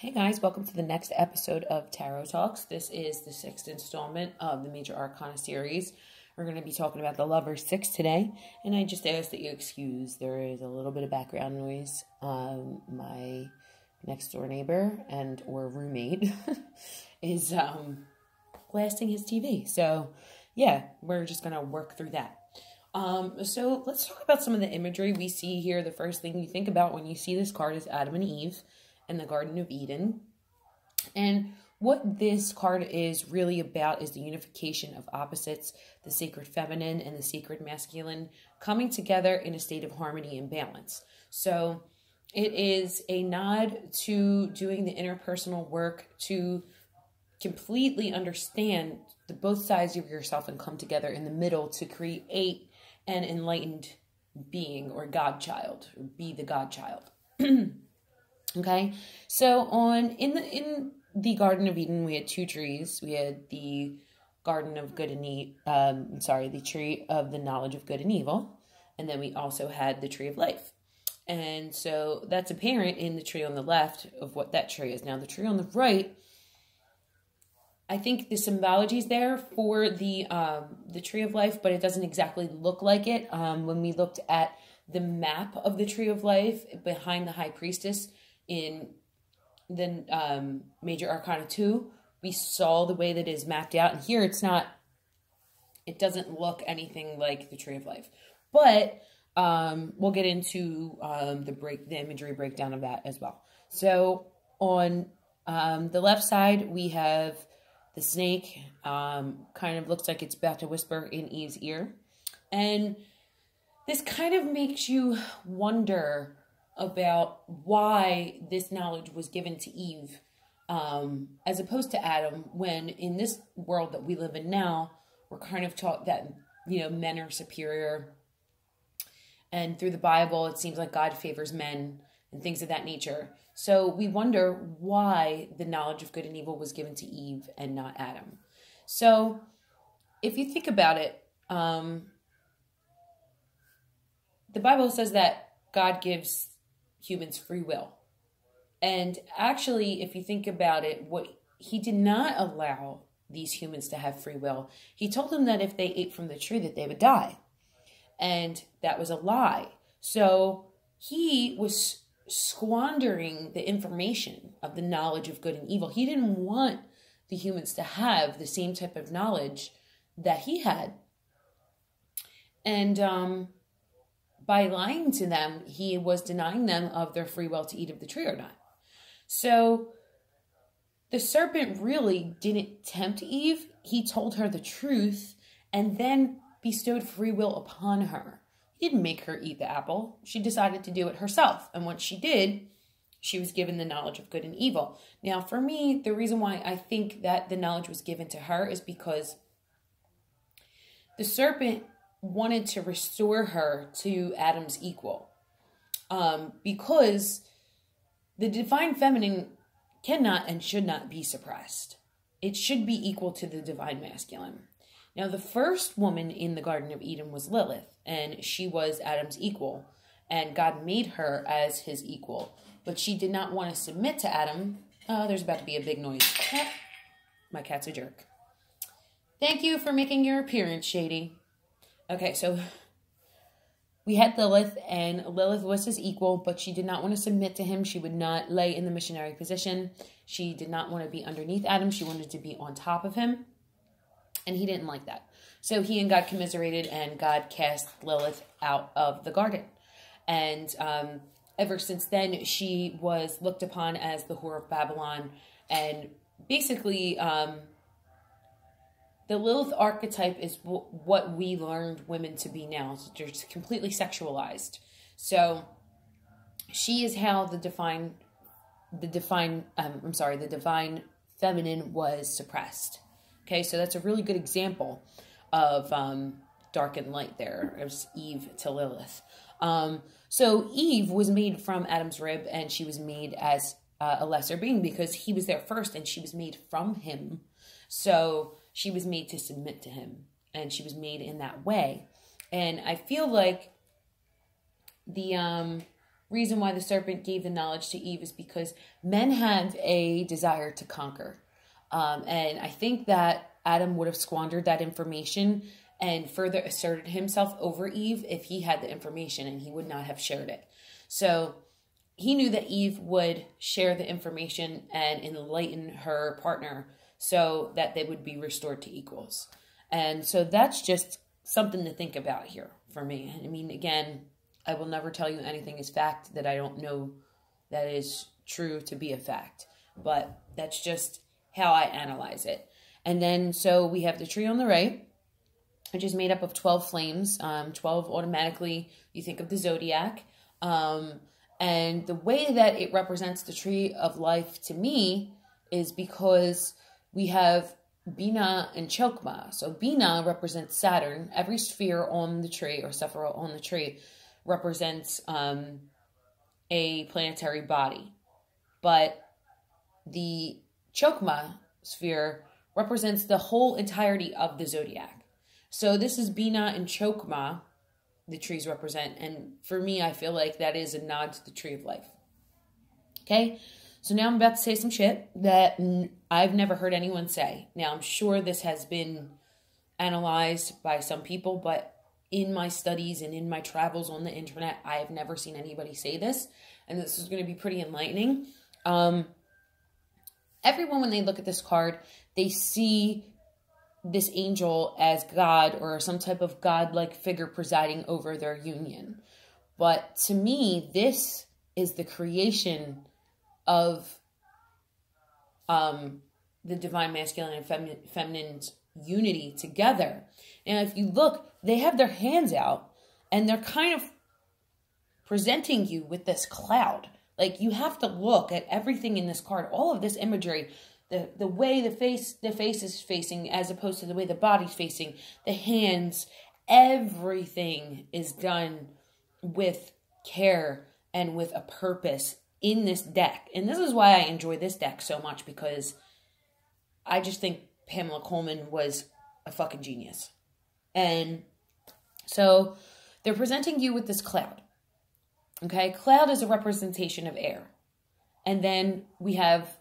Hey guys, welcome to the next episode of Tarot Talks. This is the sixth installment of the Major Arcana series. We're going to be talking about the Lover's Six today, and I just ask that you excuse, there is a little bit of background noise. My next door neighbor or roommate is blasting his TV. So yeah, we're just going to work through that. So let's talk about some of the imagery we see here. The first thing you think about when you see this card is Adam and Eve in the Garden of Eden. And what this card is really about is the unification of opposites, the sacred feminine and the sacred masculine, coming together in a state of harmony and balance. So it is a nod to doing the interpersonal work to completely understand the both sides of yourself and come together in the middle to create an enlightened being or godchild, or be the godchild. Okay, so in the Garden of Eden, we had two trees. We had the Garden of Good and Evil, the tree of the knowledge of good and evil, and then we also had the tree of life. And so that's apparent in the tree on the left of what that tree is. Now the tree on the right, I think the symbology is there for the tree of life, but it doesn't exactly look like it. When we looked at the map of the tree of life behind the high priestess in the Major Arcana 2, we saw the way that it is mapped out. And here it doesn't look anything like the tree of life. But we'll get into the imagery breakdown of that as well. So on the left side, we have the snake. Kind of looks like it's about to whisper in Eve's ear. And this kind of makes you wonder about why this knowledge was given to Eve as opposed to Adam, when in this world that we live in now, we're kind of taught that, men are superior. And through the Bible, it seems like God favors men and things of that nature. So we wonder why the knowledge of good and evil was given to Eve and not Adam. So if you think about it, the Bible says that God gives humans free will. And actually, if you think about it, he did not allow these humans to have free will. He told them that if they ate from the tree that they would die. And that was a lie. So he was squandering the information of the knowledge of good and evil. He didn't want the humans to have the same type of knowledge that he had. And by lying to them, he was denying them of their free will to eat of the tree or not. So the serpent really didn't tempt Eve. He told her the truth and then bestowed free will upon her. He didn't make her eat the apple. She decided to do it herself. And once she did, she was given the knowledge of good and evil. Now, for me, the reason why I think that the knowledge was given to her is because the serpent wanted to restore her to Adam's equal. Because the divine feminine cannot and should not be suppressed. It should be equal to the divine masculine. Now, the first woman in the Garden of Eden was Lilith, and she was Adam's equal, and God made her as his equal. But she did not want to submit to Adam. Oh, there's about to be a big noise. My cat's a jerk. Thank you for making your appearance, Shady. Okay, so we had Lilith, and Lilith was his equal, but she did not want to submit to him. She would not lay in the missionary position. She did not want to be underneath Adam. She wanted to be on top of him, and he didn't like that. So he and God commiserated, and God cast Lilith out of the garden. And ever since then, she was looked upon as the whore of Babylon, and basically the Lilith archetype is what we learned women to be now. They're completely sexualized. So she is how the divine feminine was suppressed. Okay, so that's a really good example of dark and light there. It was Eve to Lilith. So Eve was made from Adam's rib, and she was made as a lesser being because he was there first, and she was made from him. So she was made to submit to him, and she was made in that way. And I feel like the reason why the serpent gave the knowledge to Eve is because men have a desire to conquer. And I think that Adam would have squandered that information and further asserted himself over Eve if he had the information, and he would not have shared it. So he knew that Eve would share the information and enlighten her partner so that they would be restored to equals. And so that's just something to think about here for me. I mean, again, I will never tell you anything is fact that I don't know that is true to be a fact. But that's just how I analyze it. And then, so we have the tree on the right, which is made up of 12 flames. 12 automatically, you think of the zodiac. And the way that it represents the tree of life to me is because we have Bina and Chokmah. So Bina represents Saturn. Every sphere on the tree, or sephira on the tree, represents a planetary body. But the Chokmah sphere represents the whole entirety of the zodiac. So this is Bina and Chokmah, the trees represent. And for me, I feel like that is a nod to the tree of life. Okay? So now I'm about to say some shit that I've never heard anyone say. Now, I'm sure this has been analyzed by some people, but in my studies and in my travels on the internet, I have never seen anybody say this. And this is going to be pretty enlightening. Everyone, when they look at this card, they see this angel as God or some type of God-like figure presiding over their union. But to me, this is the creation of the divine masculine and feminine's unity together. And if you look, they have their hands out and they're kind of presenting you with this cloud. Like, you have to look at everything in this card, all of this imagery, the way the face is facing as opposed to the way the body's facing, the hands, everything is done with care and with a purpose in this deck. And this is why I enjoy this deck so much, because I just think Pamela Coleman was a fucking genius. And so they're presenting you with this cloud. Okay, cloud is a representation of air. And then we have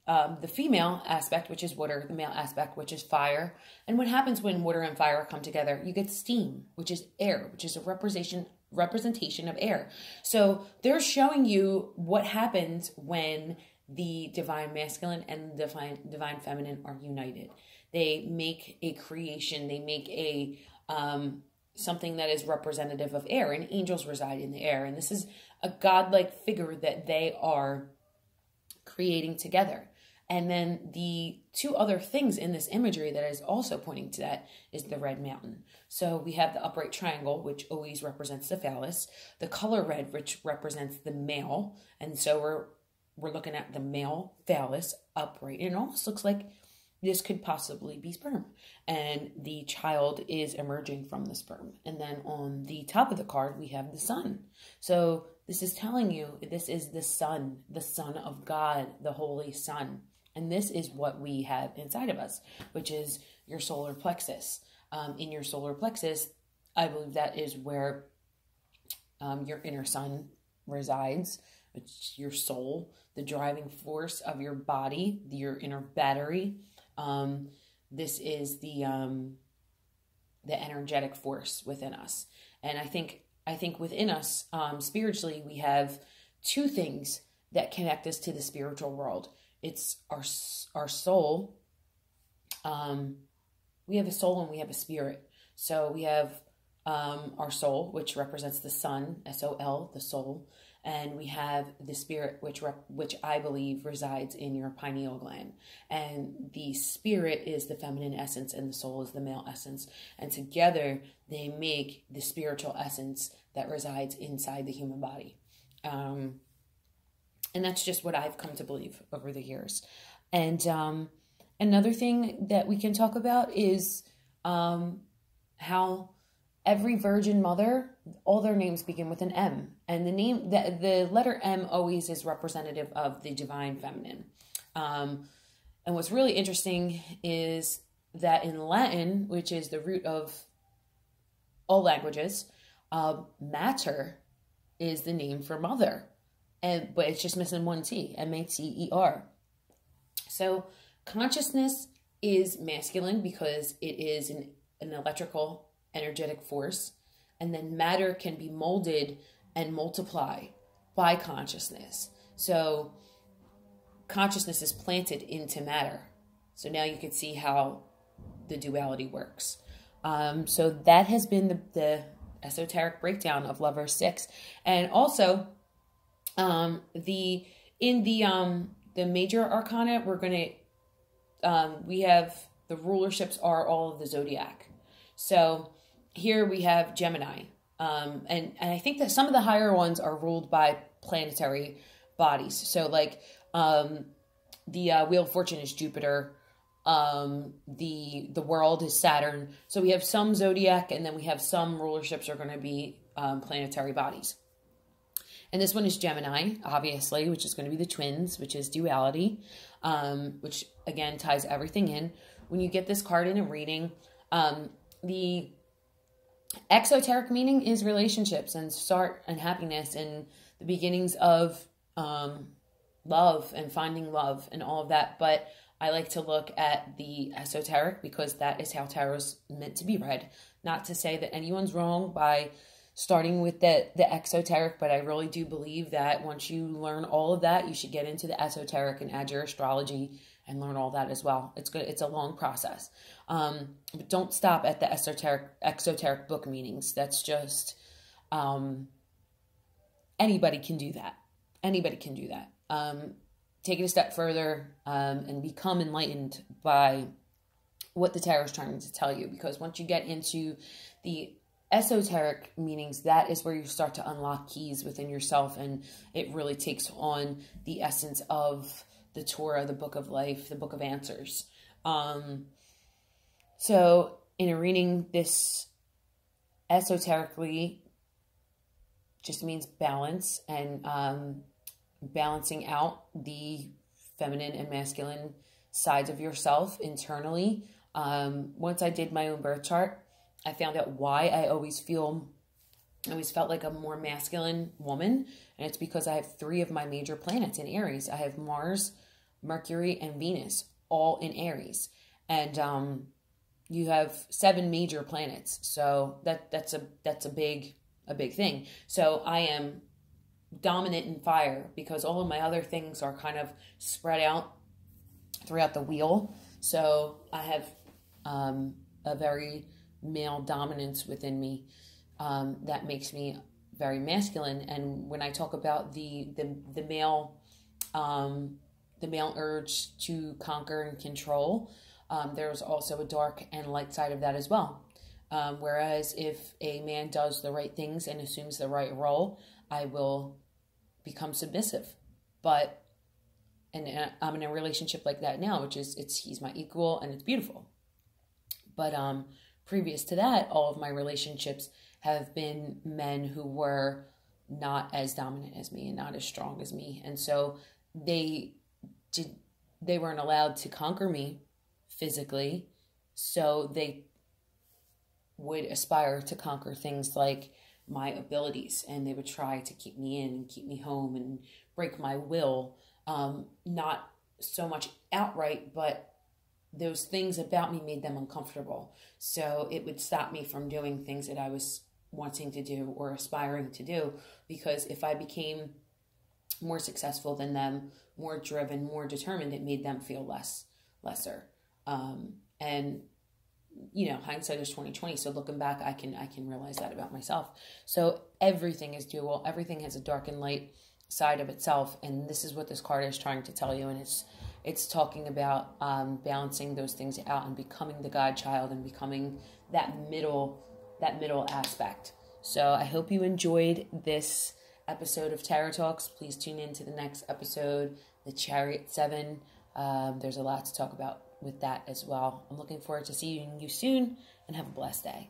the female aspect, which is water, the male aspect, which is fire. And what happens when water and fire come together? You get steam, which is air, which is a representation of air. So they're showing you what happens when the divine masculine and the divine feminine are united. They make a creation, they make a something that is representative of air, and angels reside in the air. And this is a godlike figure that they are creating together. And then the two other things in this imagery that is also pointing to that is the red mountain. So we have the upright triangle, which always represents the phallus, the color red, which represents the male. And so we're looking at the male phallus upright. And it almost looks like this could possibly be sperm. And the child is emerging from the sperm. And then on the top of the card, we have the sun. So this is telling you this is the Son of God, the Holy Son. And this is what we have inside of us, which is your solar plexus. In your solar plexus, I believe that is where your inner sun resides, which is your soul, the driving force of your body, your inner battery. This is the energetic force within us. And I think within us, spiritually, we have two things that connect us to the spiritual world. It's our soul. We have a soul and we have a spirit. So we have our soul, which represents the sun, S-O-L, the soul. And we have the spirit, which I believe resides in your pineal gland. And the spirit is the feminine essence and the soul is the male essence. And together they make the spiritual essence that resides inside the human body. And that's just what I've come to believe over the years. And another thing that we can talk about is how every virgin mother, all their names begin with an M. And the letter M always is representative of the divine feminine. And what's really interesting is that in Latin, which is the root of all languages, mater is the name for mother, but it's just missing one T, M-A-T-E-R. So consciousness is masculine because it is an electrical, energetic force, and then matter can be molded and multiply by consciousness. So consciousness is planted into matter. So now you can see how the duality works. So that has been the esoteric breakdown of Lover 6. And also, the major arcana, we have the rulerships are all of the zodiac. So here we have Gemini. And I think that some of the higher ones are ruled by planetary bodies. So like, the Wheel of Fortune is Jupiter. The world is Saturn. So we have some zodiac, and then we have some rulerships are going to be planetary bodies. And this one is Gemini, obviously, which is going to be the twins, which is duality, which again ties everything in. When you get this card in a reading, the exoteric meaning is relationships and start and happiness and the beginnings of love and finding love and all of that. But I like to look at the esoteric because that is how tarot's meant to be read. Not to say that anyone's wrong by starting with the exoteric, but I really do believe that once you learn all of that, you should get into the esoteric and add your astrology and learn all that as well. It's good. It's a long process. But don't stop at the exoteric book meanings. That's just, anybody can do that. Anybody can do that. Take it a step further, and become enlightened by what the tarot is trying to tell you. Because once you get into the esoteric meanings, that is where you start to unlock keys within yourself, and it really takes on the essence of the Torah, the book of life, the book of answers. So in a reading, this esoterically just means balance and balancing out the feminine and masculine sides of yourself internally. Once I did my own birth chart, I found out why I always felt like a more masculine woman. And it's because I have 3 of my major planets in Aries. I have Mars, Mercury, and Venus all in Aries. And you have 7 major planets. So that's a big thing. So I am dominant in fire because all of my other things are kind of spread out throughout the wheel. So I have a very male dominance within me that makes me very masculine. And when I talk about the male urge to conquer and control, there's also a dark and light side of that as well. Whereas if a man does the right things and assumes the right role, I will become submissive. But and I'm in a relationship like that now, which is he's my equal and it's beautiful. But previous to that, all of my relationships have been men who were not as dominant as me and not as strong as me. And so they weren't allowed to conquer me physically. So they would aspire to conquer things like my abilities, and they would try to keep me in and keep me home and break my will. Not so much outright, but those things about me made them uncomfortable. So it would stop me from doing things that I was wanting to do or aspiring to do, because if I became more successful than them, more driven, more determined, it made them feel lesser. And you know, hindsight is 20/20. So looking back, I can realize that about myself. So everything is dual. Everything has a dark and light side of itself. And this is what this card is trying to tell you. And it's talking about balancing those things out and becoming the godchild and becoming that middle aspect. So I hope you enjoyed this episode of Tarot Talks. Please tune in to the next episode, the Chariot 7. There's a lot to talk about with that as well. I'm looking forward to seeing you soon, and have a blessed day.